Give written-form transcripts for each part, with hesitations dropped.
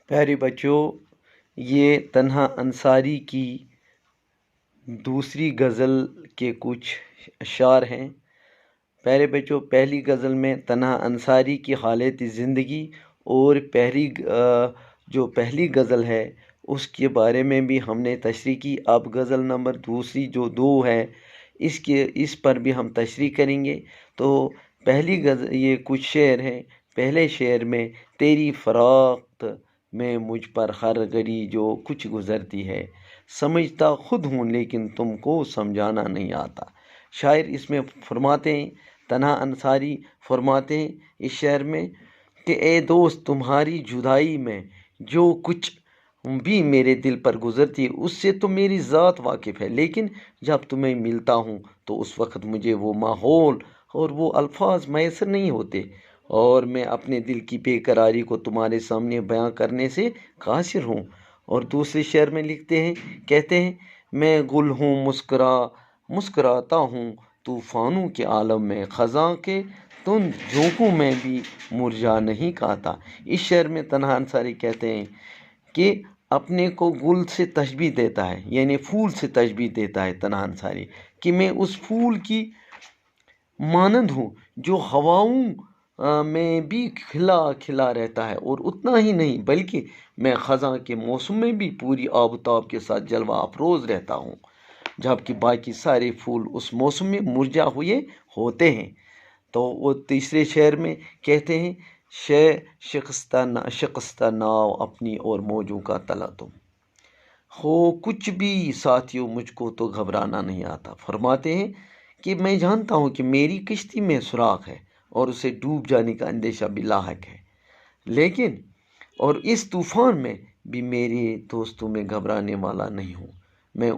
پیارے بچوں، یہ تنہا انصاری کی دوسری غزل کے کچھ اشعار ہیں۔ پیارے بچوں، پہلی غزل میں تنہا انصاری کی حالت زندگی اور پہلی غزل ہے اس کے بارے میں بھی ہم نے تشریح کی۔ اب غزل نمبر دوسری جو 2 ہے اس پر بھی ہم تشریح کریں گے۔ تو پہلی غزل یہ کچھ شعر ہیں۔ پہلے شعر میں تیری فراق میں مجھ پر ہر گھڑی جو کچھ گزرتی ہے، سمجھتا خود ہوں لیکن تم کو سمجھانا نہیں آتا۔ شاعر اس میں فرماتے ہیں، تنہا انصاری فرماتے ہیں اس شعر میں کہ اے دوست، تمہاری جدائی میں جو کچھ بھی میرے دل پر گزرتی ہے اس سے تو میری ذات واقف ہے، لیکن جب تمہیں ملتا ہوں تو اس وقت مجھے وہ ماحول اور وہ الفاظ میسر نہیں ہوتے، اور میں اپنے دل کی بے قراری کو تمہارے سامنے بیان کرنے سے قاصر ہوں۔ اور دوسرے شعر میں لکھتے ہیں، کہتے ہیں، میں گل ہوں مسکراتا ہوں طوفانوں کے عالم میں، خزاں کے تند جھونکوں میں بھی مرجا نہیں کہتا۔ اس شعر میں تنہا انصاری کہتے ہیں کہ اپنے کو گل سے تشبیہ دیتا ہے، یعنی پھول سے تشبیہ دیتا ہے تنہا انصاری، کہ میں اس پھول کی مانند ہوں جو ہواؤں میں بھی کھلا رہتا ہے، اور اتنا ہی نہیں بلکہ میں خزاں کے موسم میں بھی پوری آب و تاب کے ساتھ جلوہ افروز رہتا ہوں، جبکہ باقی سارے پھول اس موسم میں مرجھا ہوئے ہوتے ہیں۔ تو وہ تیسرے شعر میں کہتے ہیں، شکستہ ناؤ اپنی اور موجوں کا تلا تم ہو کچھ بھی ساتھیوں، مجھ کو تو گھبرانا نہیں آتا۔ فرماتے ہیں کہ میں جانتا ہوں کہ میری کشتی میں سراغ ہے اور اسے ڈوب جانے کا اندیشہ بھی لاحق ہے، لیکن اور اس طوفان میں بھی میرے دوستوں میں گھبرانے والا نہیں ہوں، میں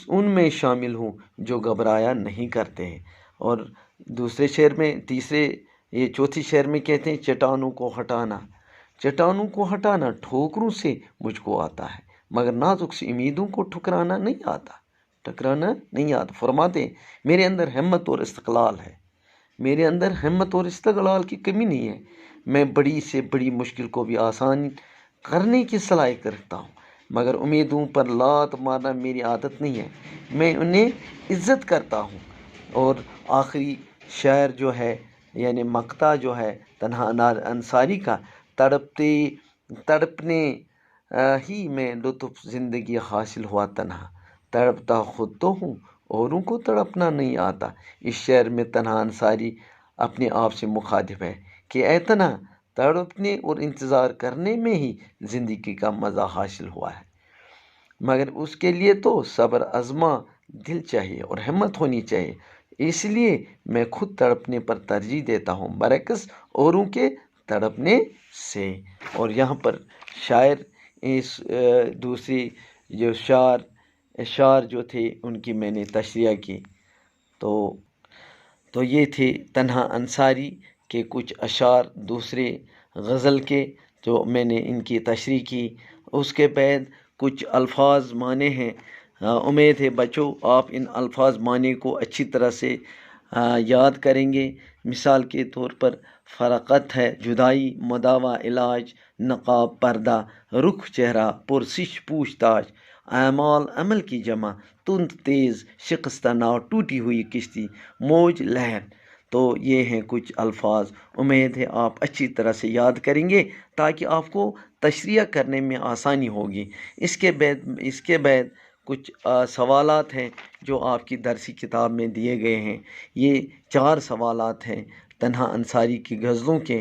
ان میں شامل ہوں جو گھبرایا نہیں کرتے ہیں۔ اور دوسرے شعر میں چوتھی شعر میں کہتے ہیں، چٹانوں کو ہٹانا ٹھوکروں سے مجھ کو آتا ہے، مگر نازک سی امیدوں کو ٹکرانا نہیں آتا۔ فرماتے ہیں، میرے اندر ہمت اور استقلال کی کمی نہیں ہے، میں بڑی سے بڑی مشکل کو بھی آسان کرنے کی صلاحیت رکھتا ہوں، مگر امیدوں پر لات مارنا میری عادت نہیں ہے، میں انہیں عزت کرتا ہوں۔ اور آخری شعر جو ہے، یعنی مقطع جو ہے تنہا انصاری کا، تڑپنے ہی میں لطف زندگی حاصل ہوا تنہا، تڑپتا خود تو ہوں اوروں کو تڑپنا نہیں آتا۔ اس شعر میں تنہا انصاری اپنے آپ سے مخاطب ہے کہ اے تنہا، تڑپنے اور انتظار کرنے میں ہی زندگی کا مزہ حاصل ہوا ہے، مگر اس کے لیے تو صبر آزما دل چاہیے اور ہمت ہونی چاہیے، اس لیے میں خود تڑپنے پر ترجیح دیتا ہوں برعکس اوروں کے تڑپنے سے۔ اور یہاں پر شاعر اس دوسری جو اشعار جو تھے ان کی میں نے تشریح کی۔ تو یہ تھے تنہا انصاری کے کچھ اشعار دوسرے غزل کے، جو میں نے ان کی تشریح کی۔ اس کے بعد کچھ الفاظ معنی ہیں۔ امید ہے بچوں آپ ان الفاظ معنی کو اچھی طرح سے یاد کریں گے۔ مثال کے طور پر، فرقت ہے جدائی، مداوا علاج، نقاب پردہ، رخ چہرہ، پرسش پوچھ تاچھ، اعمال عمل کی جمع، تند تیز، شکستہ ناؤ ٹوٹی ہوئی کشتی، موج لہر۔ تو یہ ہیں کچھ الفاظ، امید ہے آپ اچھی طرح سے یاد کریں گے تاکہ آپ کو تشریح کرنے میں آسانی ہوگی۔ اس کے بعد کچھ سوالات ہیں جو آپ کی درسی کتاب میں دیے گئے ہیں۔ یہ 4 سوالات ہیں تنہا انصاری کی غزلوں کے۔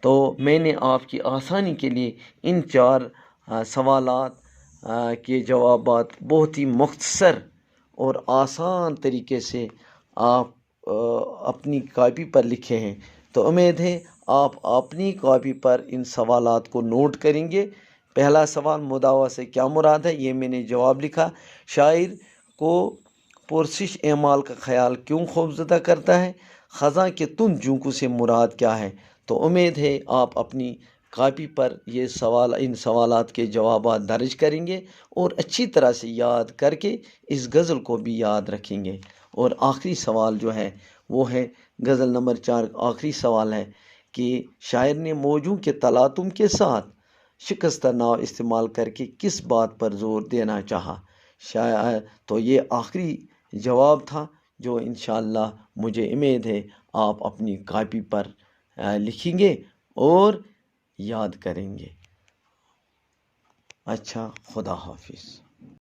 تو میں نے آپ کی آسانی کے لیے ان 4 سوالات کے جوابات بہت ہی مختصر اور آسان طریقے سے آپ اپنی کاپی پر لکھے ہیں۔ تو امید ہے آپ اپنی کاپی پر ان سوالات کو نوٹ کریں گے۔ پہلا سوال، مداوا سے کیا مراد ہے؟ یہ میں نے جواب لکھا۔ شاعر کو پرسش اعمال کا خیال کیوں خوفزدہ کرتا ہے؟ خزاں کے تند جھونکوں سے مراد کیا ہے؟ تو امید ہے آپ اپنی کاپی پر ان سوالات کے جوابات درج کریں گے اور اچھی طرح سے یاد کر کے اس غزل کو بھی یاد رکھیں گے۔ اور آخری سوال جو ہے وہ ہے غزل نمبر 4، آخری سوال ہے کہ شاعر نے موجوں کے تلاطم کے ساتھ شکستہ ناو استعمال کر کے کس بات پر زور دینا چاہا. تو یہ آخری جواب تھا جو انشاءاللہ مجھے امید ہے آپ اپنی کاپی پر لکھیں گے اور یاد کریں گے. اچھا، خدا حافظ.